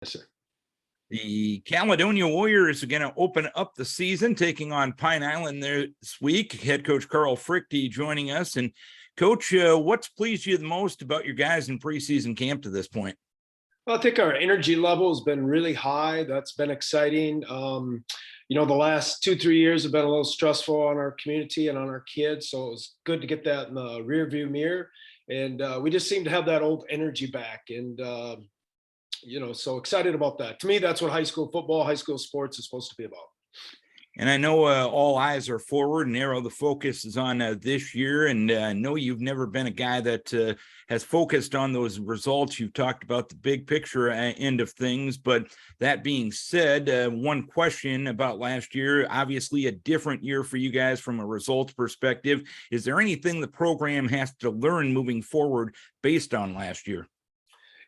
Yes, sir. The Caledonia Warriors are going to open up the season, taking on Pine Island this week. Head coach Carl Fruechte joining us. And Coach, what's pleased you the most about your guys in preseason camp to this point? Well, I think our energy level has been really high. That's been exciting. The last 2-3 years have been a little stressful on our community and on our kids. So it was good to get that in the rear view mirror. And we just seem to have that old energy back. And, so excited about that. To me, that's what high school football, high school sports is supposed to be about. And I know all eyes are forward, and Arrow, the focus is on this year. And I know you've never been a guy that has focused on those results. You've talked about the big picture end of things. But that being said, one question about last year, obviously a different year for you guys from a results perspective. Is there anything the program has to learn moving forward based on last year?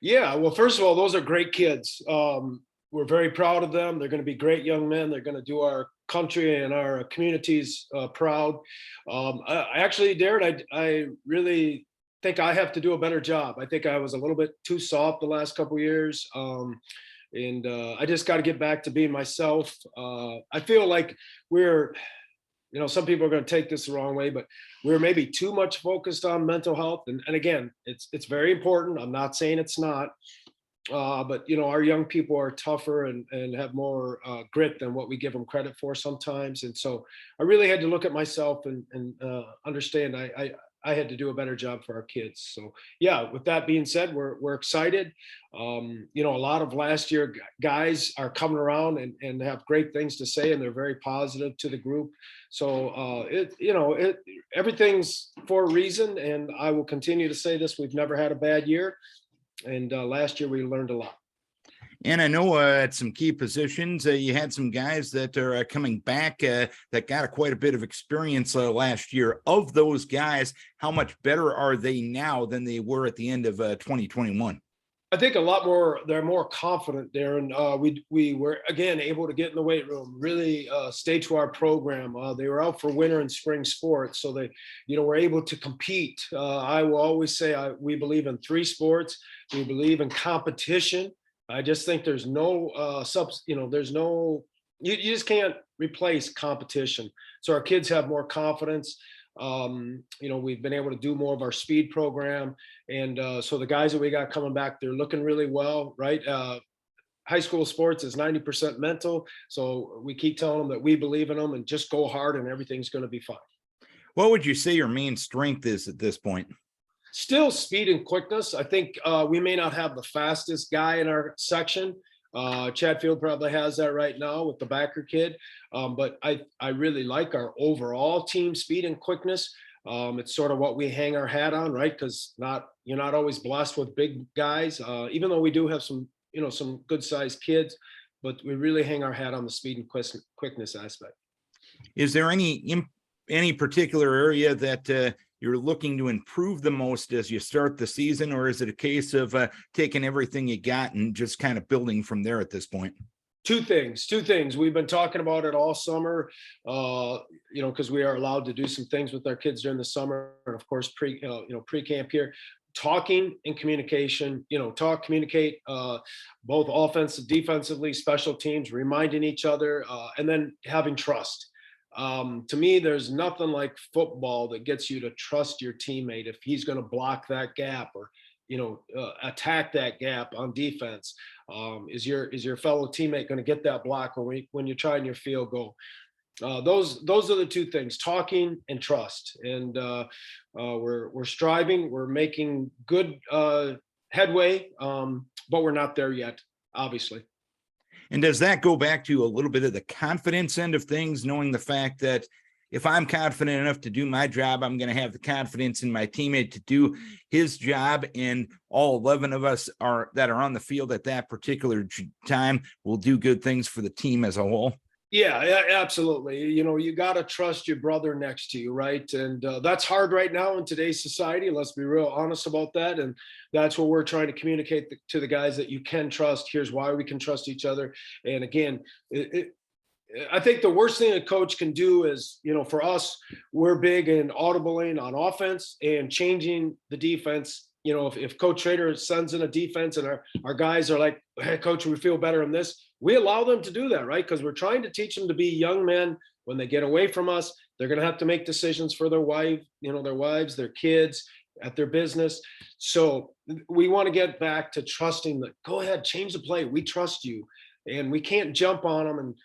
Yeah, well, first of all, those are great kids. We're very proud of them. They're going to be great young men. They're going to do our country and our communities proud. Darren, I really think I have to do a better job. I think I was a little bit too soft the last couple of years. And I just got to get back to being myself. I feel like some people are going to take this the wrong way, but we're maybe too much focused on mental health. And again, it's very important. I'm not saying it's not. But our young people are tougher and have more grit than what we give them credit for sometimes. And so I really had to look at myself and understand I had to do a better job for our kids. So yeah, with that being said, we're excited. A lot of last year guys are coming around and have great things to say, and they're very positive to the group. So everything's for a reason, and I will continue to say this: we've never had a bad year. And last year we learned a lot. And I know at some key positions, you had some guys that are coming back that got quite a bit of experience last year. Of those guys, how much better are they now than they were at the end of 2021? I think a lot more. They're more confident, Darren. We were again able to get in the weight room, really stay to our program. They were out for winter and spring sports, so they, were able to compete. I will always say we believe in 3 sports. We believe in competition. I just think there's no there's no you just can't replace competition. So our kids have more confidence. We've been able to do more of our speed program. And so the guys that we got coming back, they're looking really well, right? High school sports is 90% mental. So we keep telling them that we believe in them and just go hard and everything's going to be fine. What would you say your main strength is at this point? Still speed and quickness. I think we may not have the fastest guy in our section. Chatfield probably has that right now with the backer kid. But I really like our overall team speed and quickness. It's sort of what we hang our hat on, right? Because you're not always blessed with big guys, even though we do have some good sized kids, but we really hang our hat on the speed and quickness aspect. Is there any particular area that you're looking to improve the most as you start the season, or is it a case of taking everything you got and just kind of building from there at this point? Two things. We've been talking about it all summer, because we are allowed to do some things with our kids during the summer, and of course pre-camp here. Talking and communication, communicate both offensive, defensively, special teams, reminding each other, and then having trust. To me, there's nothing like football that gets you to trust your teammate if he's going to block that gap or attack that gap on defense. Is your fellow teammate going to get that block when you're trying your field goal? Those are the 2 things: talking and trust. And we're striving. We're making good headway, but we're not there yet, obviously. And does that go back to a little bit of the confidence end of things, knowing the fact that if I'm confident enough to do my job, I'm going to have the confidence in my teammate to do his job, and all 11 of us that are on the field at that particular time will do good things for the team as a whole? Yeah, absolutely. You got to trust your brother next to you, right? And that's hard right now in today's society. Let's be real honest about that. And that's what we're trying to communicate to the guys, that you can trust. Here's why we can trust each other. And again, I think the worst thing a coach can do is, for us, we're big in audibling on offense and changing the defense if Coach Schrader sends in a defense and our guys are like, hey, Coach, we feel better in this, we allow them to do that, right? Because we're trying to teach them to be young men. When they get away from us, they're going to have to make decisions for their wives, their kids, at their business. So we want to get back to trusting that, go ahead, change the play. We trust you. And we can't jump on them and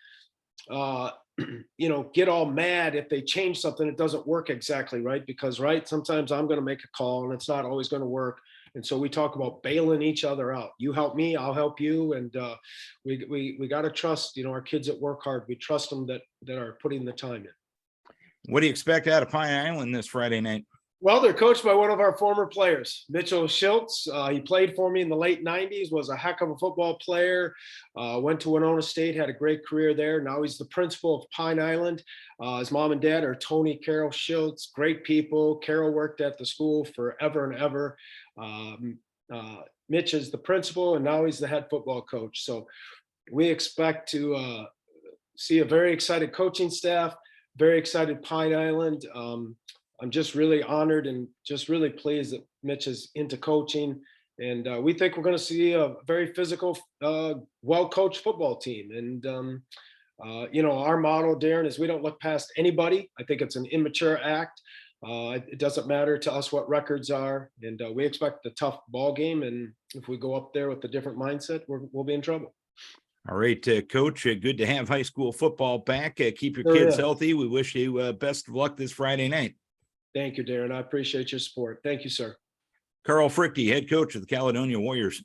get all mad if they change something, it doesn't work exactly right, because sometimes I'm going to make a call and it's not always going to work. And so we talk about bailing each other out. You help me, I'll help you. And we got to trust, our kids that work hard. We trust them that are putting the time in. What do you expect out of Pine Island this Friday night? Well, they're coached by one of our former players, Mitchell Schultz. He played for me in the late 90s, was a heck of a football player, went to Winona State, had a great career there. Now he's the principal of Pine Island. His mom and dad are Tony, Carol Schultz, great people. Carol worked at the school forever and ever. Mitch is the principal, and now he's the head football coach. So we expect to see a very excited coaching staff, very excited Pine Island. I'm just really honored and just really pleased that Mitch is into coaching. And we think we're going to see a very physical, well-coached football team. And, our motto, Darren, is we don't look past anybody. I think it's an immature act. It doesn't matter to us what records are. And we expect a tough ball game. And if we go up there with a different mindset, we'll be in trouble. All right, Coach, good to have high school football back. Keep your kids healthy. We wish you best of luck this Friday night. Thank you, Darren. I appreciate your support. Thank you, sir. Carl Fruechte, head coach of the Caledonia Warriors.